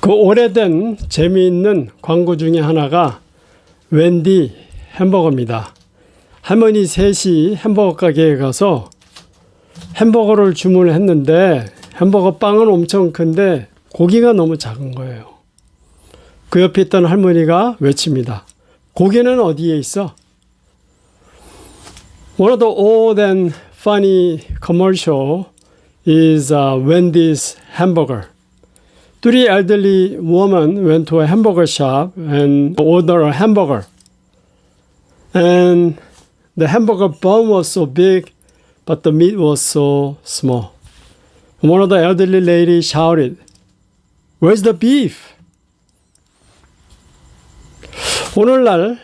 그 오래된 재미있는 광고 중에 하나가 웬디 햄버거입니다. 할머니 셋이 햄버거 가게에 가서 햄버거를 주문을 했는데 햄버거 빵은 엄청 큰데 고기가 너무 작은 거예요. 그 옆에 있던 할머니가 외칩니다. 고기는 어디에 있어? One of the old and funny commercial is Wendy's hamburger. Three elderly women went to a hamburger shop and ordered a hamburger. And the hamburger bun was so big, but the meat was so small. One of the elderly ladies shouted, "Where's the beef?" 오늘날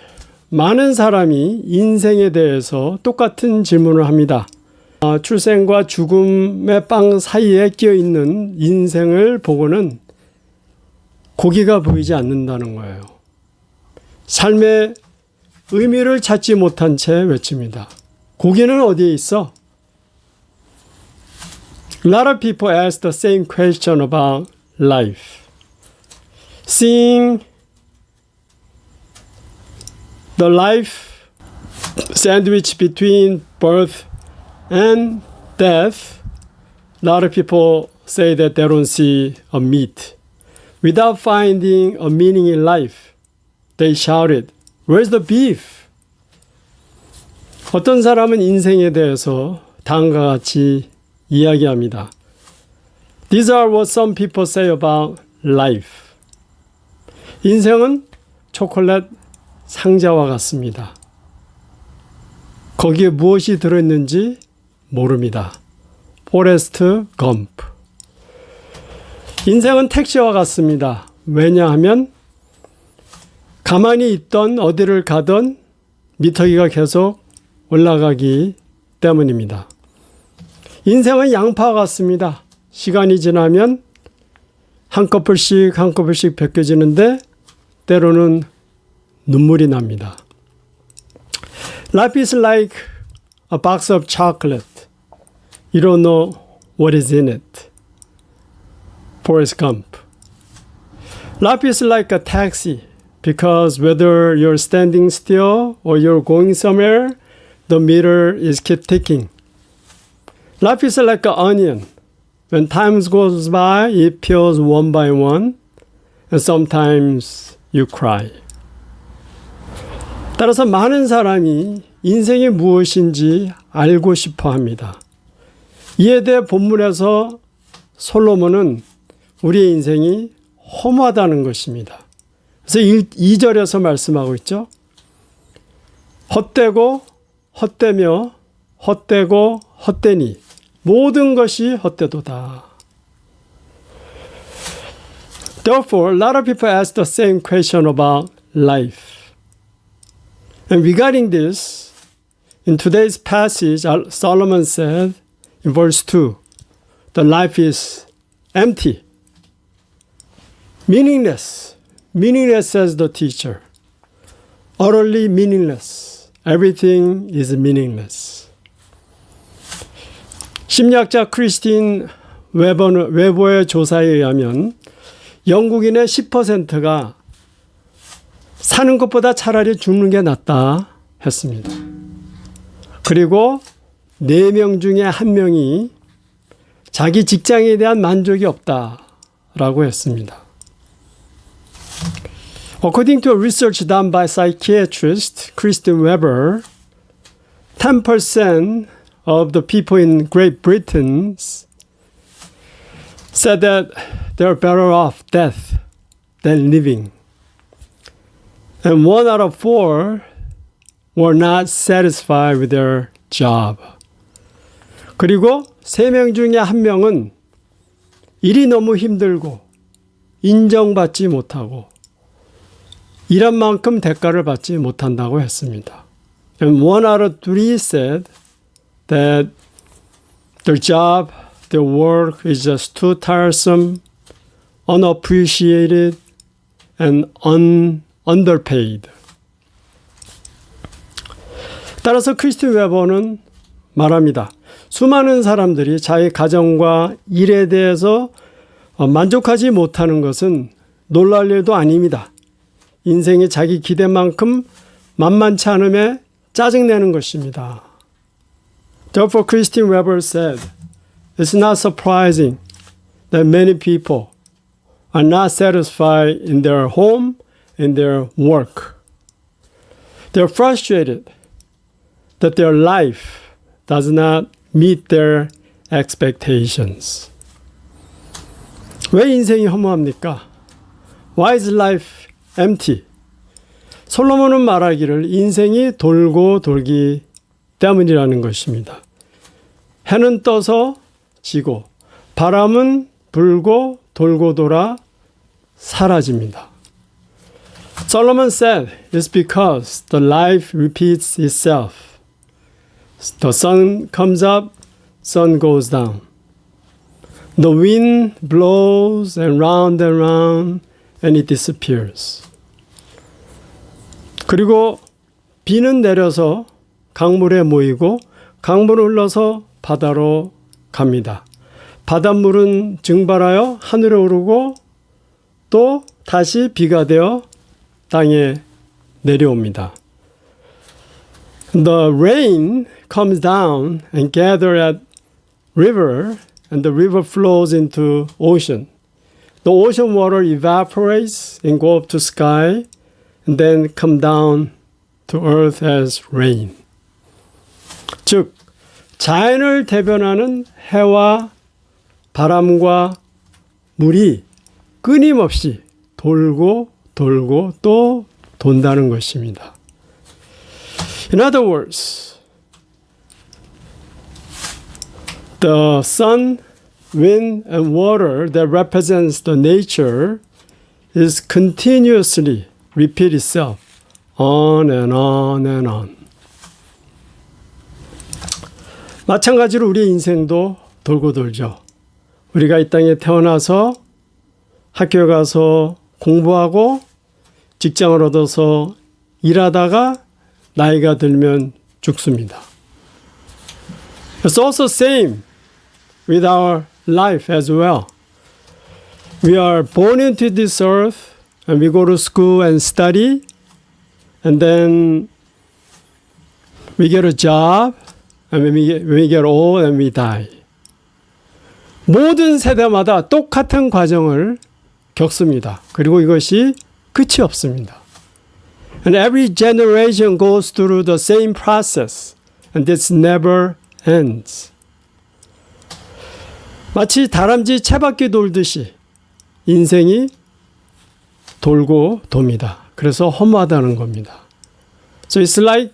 많은 사람이 인생에 대해서 똑같은 질문을 합니다. 출생과 죽음의 빵 사이에 끼어있는 인생을 보고는 고기가 보이지 않는다는 거예요. 삶의 의미를 찾지 못한 채 외칩니다. 고기는 어디에 있어? A lot of people ask the same question about life. Seeing the life sandwich between birth and death, a lot of people say that they don't see a meat. Without finding a meaning in life, they shouted, "Where's the beef?" 어떤 사람은 인생에 대해서 다음과 같이 이야기합니다. These are what some people say about life. 인생은 초콜릿 상자와 같습니다. 거기에 무엇이 들어있는지 모릅니다. 포레스트 검프. 인생은 택시와 같습니다. 왜냐하면 가만히 있던 어디를 가던 미터기가 계속 올라가기 때문입니다. 인생은 양파와 같습니다. 시간이 지나면 한꺼풀씩 벗겨지는데 때로는 눈물이 납니다. Life is like a box of chocolate. You don't know what is in it. Forrest Gump. Life is like a taxi because whether you're standing still or you're going somewhere, the meter is keep ticking. Life is like an onion. When time goes by, it peels one by one, and sometimes you cry. 따라서 많은 사람이 인생이 무엇인지 알고 싶어 합니다. 이에 대해 본문에서 솔로몬은 우리의 인생이 허무하다는 것입니다. 그래서 2절에서 말씀하고 있죠. 헛되고 헛되며 헛되고 헛되니 모든 것이 헛되도다. Therefore, a lot of people ask the same question about life. And regarding this, in today's passage, Solomon said in verse 2, the life is empty, meaningless. Meaningless, says the teacher. Utterly meaningless. Everything is meaningless. 심리학자 크리스틴 웨버의 조사에 의하면 영국인의 10%가 사는 것보다 차라리 죽는 게 낫다 했습니다. 그리고 4명 중에 1명이 자기 직장에 대한 만족이 없다라고 했습니다. According to a research done by psychiatrist Kristen Weber, 10% of the people in Great Britain said that they're better off death than living. And 1 out of 4 were not satisfied with their job. 그리고 3명 중에 1명은 일이 너무 힘들고 인정받지 못하고 일한 만큼 대가를 받지 못한다고 했습니다. And 1 out of 3 said that their job, their work is just too tiresome, unappreciated, and underpaid. 따라서 크리스틴 웨버는 말합니다. 수많은 사람들이 자기 가정과 일에 대해서 만족하지 못하는 것은 놀랄 일도 아닙니다. 인생이 자기 기대만큼 만만치 않음에 짜증내는 것입니다. Therefore, Christine Weber said, "It's not surprising that many people are not satisfied in their home, in their work. They're frustrated that their life does not meet their expectations." 왜 인생이 허무합니까? Why is life empty? 솔로몬은 말하기를 인생이 돌고 돌기 때문이라는 것입니다. 해는 떠서 지고 바람은 불고 돌고 돌아 사라집니다. Solomon said, "It's because the life repeats itself. The sun comes up, sun goes down. The wind blows and round and it disappears." 그리고 비는 내려서 강물에 모이고 강물은 흘러서 바다로 갑니다. 바닷물은 증발하여 하늘에 오르고 또 다시 비가 되어 땅에 내려옵니다. The rain comes down and gather at river, and the river flows into ocean. The ocean water evaporates and go up to sky, and then come down to earth as rain. 즉, 자연을 대변하는 해와 바람과 물이 끊임없이 돌고 돌고 또 돈다는 것입니다. In other words, the sun, wind, and water that represents the nature is continuously repeat itself on and on and on. 마찬가지로 우리의 인생도 돌고 돌죠. 우리가 이 땅에 태어나서 학교에 가서 공부하고 직장을 얻어서 일하다가 나이가 들면 죽습니다. It's also same with our life as well. We are born into this earth and we go to school and study, and then we get a job, and when we get old and we die. 모든 세대마다 똑같은 과정을 겪습니다. 그리고 이것이 끝이 없습니다. And every generation goes through the same process, and this never ends. 마치 다람쥐 채바퀴 돌듯이 인생이 돌고 돕니다. 그래서 허무하다는 겁니다. So it's like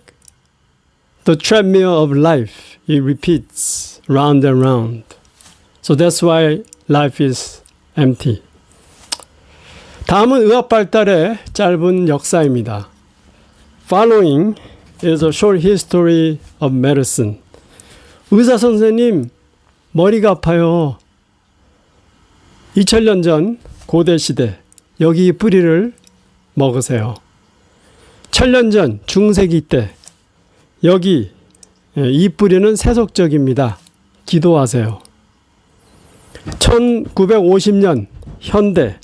the treadmill of life. It repeats round and round. So that's why life is empty. 다음은 의학 발달의 짧은 역사입니다. Following is a short history of medicine. 의사 선생님, 머리가 아파요. 2000년 전 고대 시대, 여기 뿌리를 먹으세요. 1000년 전 중세기 때, 여기 이 뿌리는 세속적입니다. 기도하세요. 1950년 현대,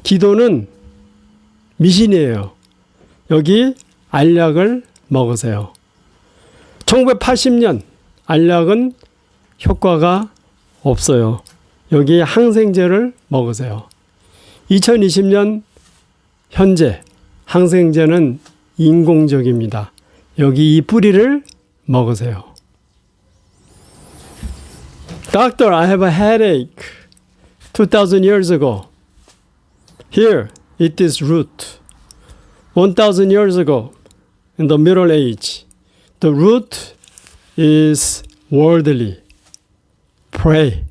기도는 미신이에요. 여기 알약을 먹으세요. 1980년 알약은 효과가 없어요. 여기 항생제를 먹으세요. 2020년 현재 항생제는 인공적입니다. 여기 이 뿌리를 먹으세요. Doctor, I have a headache. 2000 years ago. Here, eat this root. 1000 years ago, in the Middle Age, the root is worldly. Pray.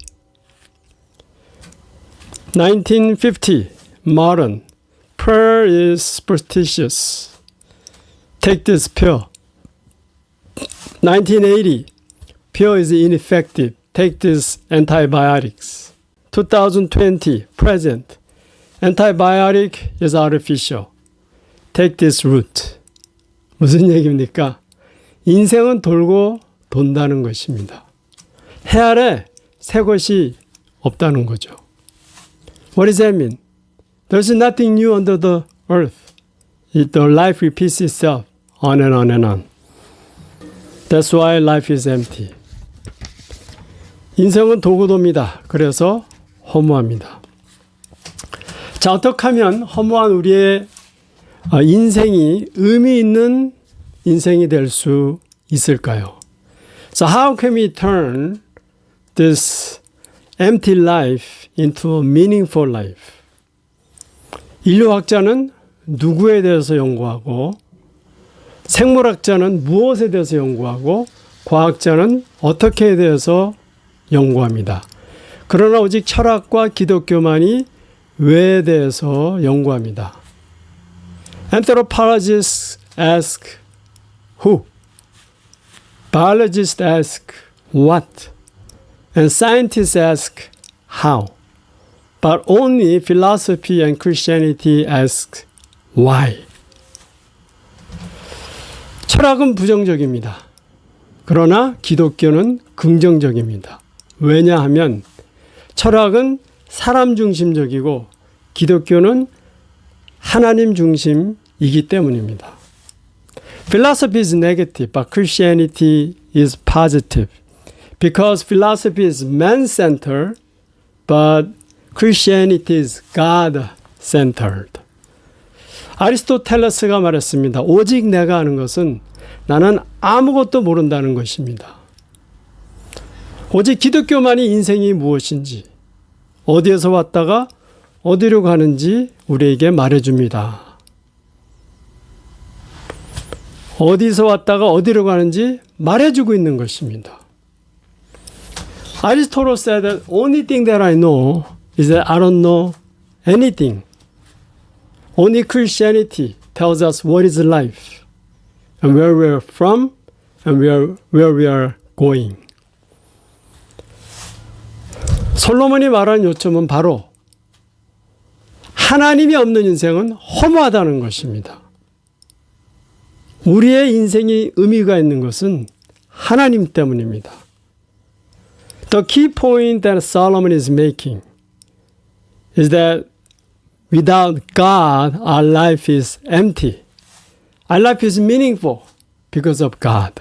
1950, modern. Prayer is superstitious. Take this pill. 1980, pill is ineffective. Take this antibiotics. 2020, present. Antibiotic is artificial. Take this root. 무슨 얘기입니까? 인생은 돌고 돈다는 것입니다. 해 아래 새 것이 없다는 거죠. What does that mean? There's nothing new under the earth. The life repeats itself on and on and on. That's why life is empty. 인생은 도구도입니다. 그래서 허무합니다. 자, 어떻게 하면 허무한 우리의 인생이 의미 있는 인생이 될 수 있을까요? So how can we turn this empty life into a meaningful life? 인류학자는 누구에 대해서 연구하고, 생물학자는 무엇에 대해서 연구하고, 과학자는 어떻게에 대해서 연구합니다. 그러나 오직 철학과 기독교만이 왜에 대해서 연구합니다. Anthropologists ask who? Biologists ask what? And scientists ask how? But only philosophy and Christianity ask why? 철학은 부정적입니다. 그러나 기독교는 긍정적입니다. 왜냐하면 철학은 사람 중심적이고 기독교는 하나님 중심이기 때문입니다. Philosophy is negative, but Christianity is positive. Because philosophy is man-centered, but Christianity is God-centered. 아리스토텔레스가 말했습니다. 오직 내가 아는 것은 나는 아무것도 모른다는 것입니다. 오직 기독교만이 인생이 무엇인지, 어디에서 왔다가 어디로 가는지 우리에게 말해줍니다. 어디서 왔다가 어디로 가는지 말해주고 있는 것입니다. Aristotle said that only thing that I know is that I don't know anything. Only Christianity tells us what is life and where we are from and where we are going. 솔로몬이 말한 요점은 바로 하나님이 없는 인생은 허무하다는 것입니다. 우리의 인생이 의미가 있는 것은 하나님 때문입니다. The key point that Solomon is making is that without God, our life is empty. Our life is meaningful because of God.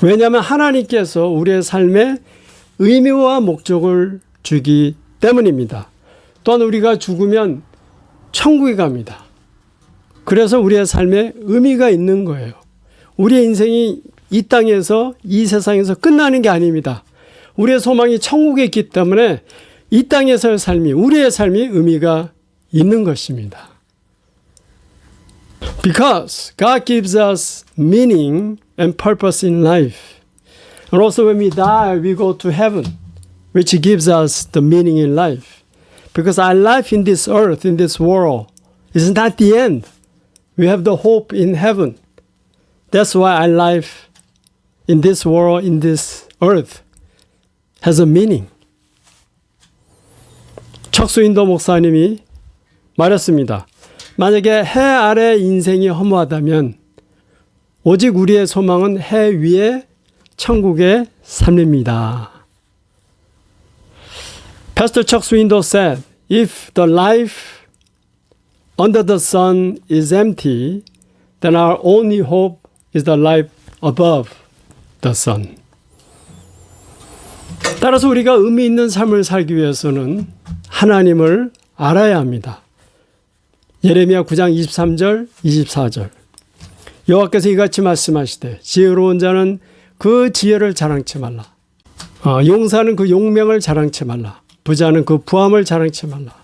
왜냐하면 하나님께서 우리의 삶에 의미와 목적을 주기 때문입니다. 또한 우리가 죽으면 천국에 갑니다. 그래서 우리의 삶에 의미가 있는 거예요. 우리의 인생이 이 땅에서, 이 세상에서 끝나는 게 아닙니다. 우리의 소망이 천국에 있기 때문에 이 땅에서의 삶이, 우리의 삶이 의미가 있는 것입니다. Because God gives us meaning and purpose in life. And also when we die, we go to heaven, which gives us the meaning in life. Because our life in this earth, in this world, is not the end. We have the hope in heaven. That's why our life in this world, in this earth, has a meaning. 척수인도 목사님이 말했습니다. 만약에 해 아래 인생이 허무하다면 오직 우리의 소망은 해 위에 천국의 삶입니다. Pastor Chuck Swindoll said, if the life under the sun is empty, then our only hope is the life above the sun. 따라서 우리가 의미 있는 삶을 살기 위해서는 하나님을 알아야 합니다. 예레미야 9장 23절, 24절. 여호와께서 이같이 말씀하시되 지혜로운 자는 그 지혜를 자랑치 말라. 용사는 그 용명을 자랑치 말라. 부자는 그 부함을 자랑치 말라.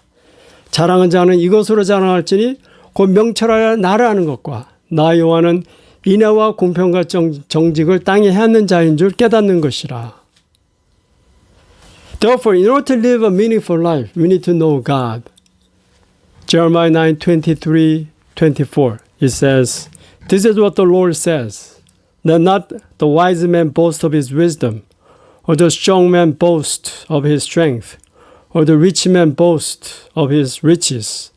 자랑한 자는 이것으로 자랑할지니 곧 명철하여 나를 아는 것과 나 여호와는 인애와 공평과 정직을 땅에 해하는 자인 줄 깨닫는 것이라. Therefore, in order to live a meaningful life, we need to know God. Jeremiah 9:23-24, it says, This is what the Lord says. Let not the wise man boast of his wisdom, or the strong man boast of his strength, or the rich man boast of his riches.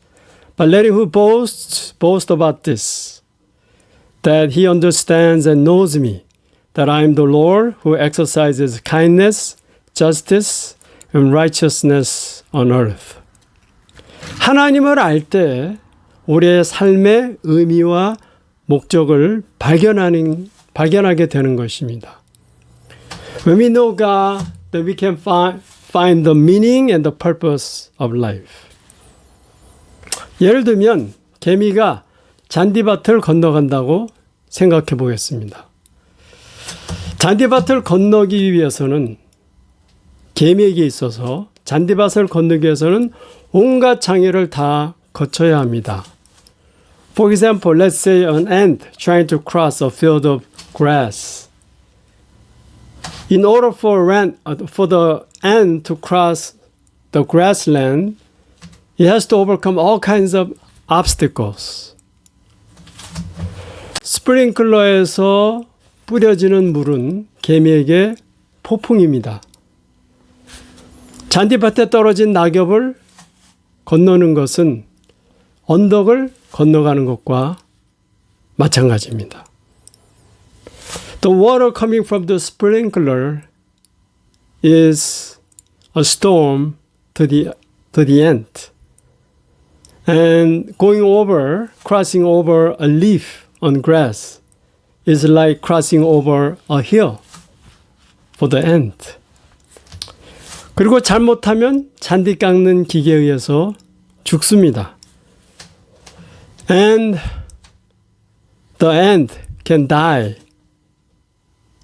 But let him who boasts boast about this, that he understands and knows me, that I am the Lord who exercises kindness, justice, and righteousness on earth. 하나님을 알 때 우리의 삶의 의미와 목적을 발견하게 되는 것입니다. When we know God, then we can find the meaning and the purpose of life. 예를 들면 개미가 잔디밭을 건너간다고 생각해 보겠습니다. 잔디밭을 건너기 위해서는 개미에게 있어서 잔디밭을 건너기 위해서는 온갖 장애를 다 거쳐야 합니다. For example, let's say an ant trying to cross a field of grass. In order for the ant to cross the grassland, it has to overcome all kinds of obstacles. 스프링클러에서 뿌려지는 물은 개미에게 폭풍입니다. 잔디밭에 떨어진 낙엽을 건너는 것은 언덕을 건너가는 것과 마찬가지입니다. The water coming from the sprinkler is a storm to the ant. And crossing over a leaf on grass is like crossing over a hill for the ant. 그리고 잘못하면 잔디 깎는 기계에 의해서 죽습니다. And the ant can die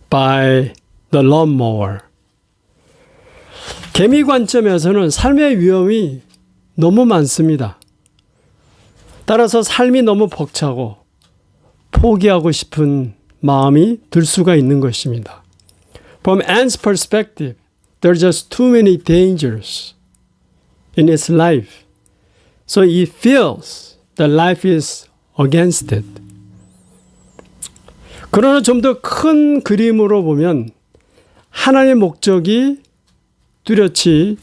by the lawnmower. 개미 관점에서는 삶의 위험이 너무 많습니다. 따라서 삶이 너무 벅차고 포기하고 싶은 마음이 들 수가 있는 것입니다. From ant's perspective, there are just too many dangers in its life. So it feels that life is against it. 그러나 좀 더 큰 그림으로 보면 하나님의 목적이 뚜렷이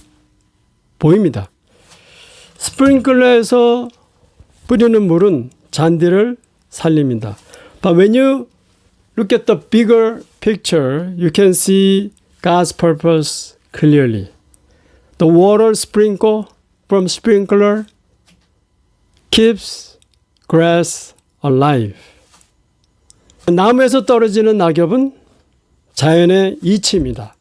보입니다. 스프링클러에서 뿌리는 물은 잔디를 살립니다. But when you look at the bigger picture, you can see God's purpose clearly. The water sprinkle from sprinkler keeps grass alive. 나무에서 떨어지는 낙엽은 자연의 이치입니다.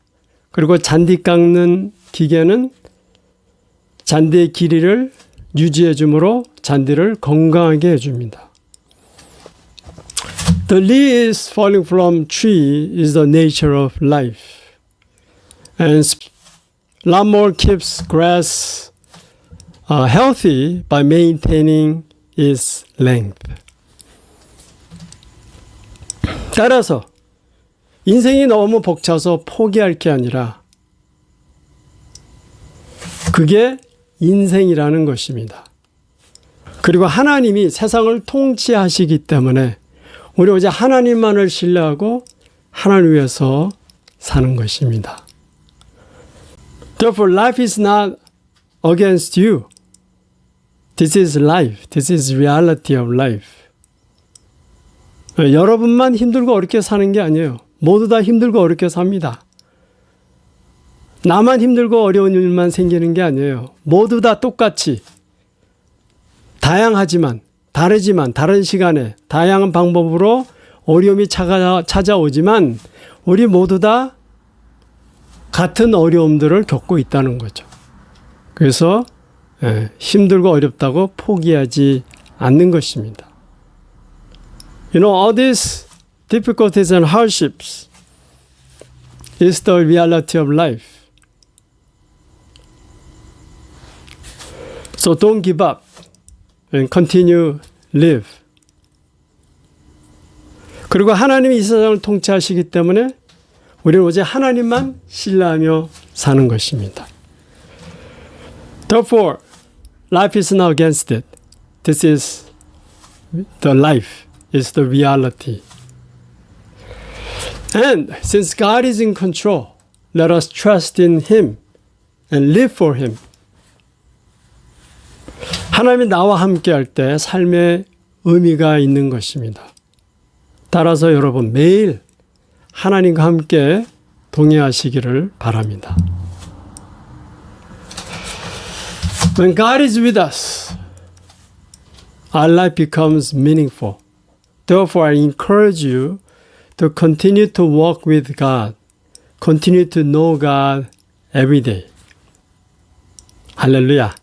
그리고 잔디 깎는 기계는 잔디의 길이를 유지해 주므로 잔디를 건강하게 해줍니다. The leaves falling from tree is the nature of life. And lawnmower keeps grass healthy by maintaining its length. 따라서 인생이 너무 벅차서 포기할 게 아니라 그게 인생이라는 것입니다. 그리고 하나님이 세상을 통치하시기 때문에 우리 오직 하나님만을 신뢰하고 하나님을 위해서 사는 것입니다. Therefore, life is not against you. This is life. This is reality of life. 여러분만 힘들고 어렵게 사는 게 아니에요. 모두 다 힘들고 어렵게 삽니다. 나만 힘들고 어려운 일만 생기는 게 아니에요. 모두 다 똑같이 다양하지만 다르지만 다른 시간에 다양한 방법으로 어려움이 찾아오지만 우리 모두 다 같은 어려움들을 겪고 있다는 거죠. 그래서 힘들고 어렵다고 포기하지 않는 것입니다. You know, all these difficulties and hardships is the reality of life. So don't give up and continue live. 그리고 하나님이 이 세상을 통치하시기 때문에 우리는 오직 하나님만 신뢰하며 사는 것입니다. Therefore, life is not against it. This is the life, is the reality. And since God is in control, let us trust in Him and live for Him. 하나님이 나와 함께 할 때 삶의 의미가 있는 것입니다. 따라서 여러분 매일 하나님과 함께 동행하시기를 바랍니다. When God is with us, our life becomes meaningful. Therefore, I encourage you to continue to walk with God, continue to know God every day. 할렐루야.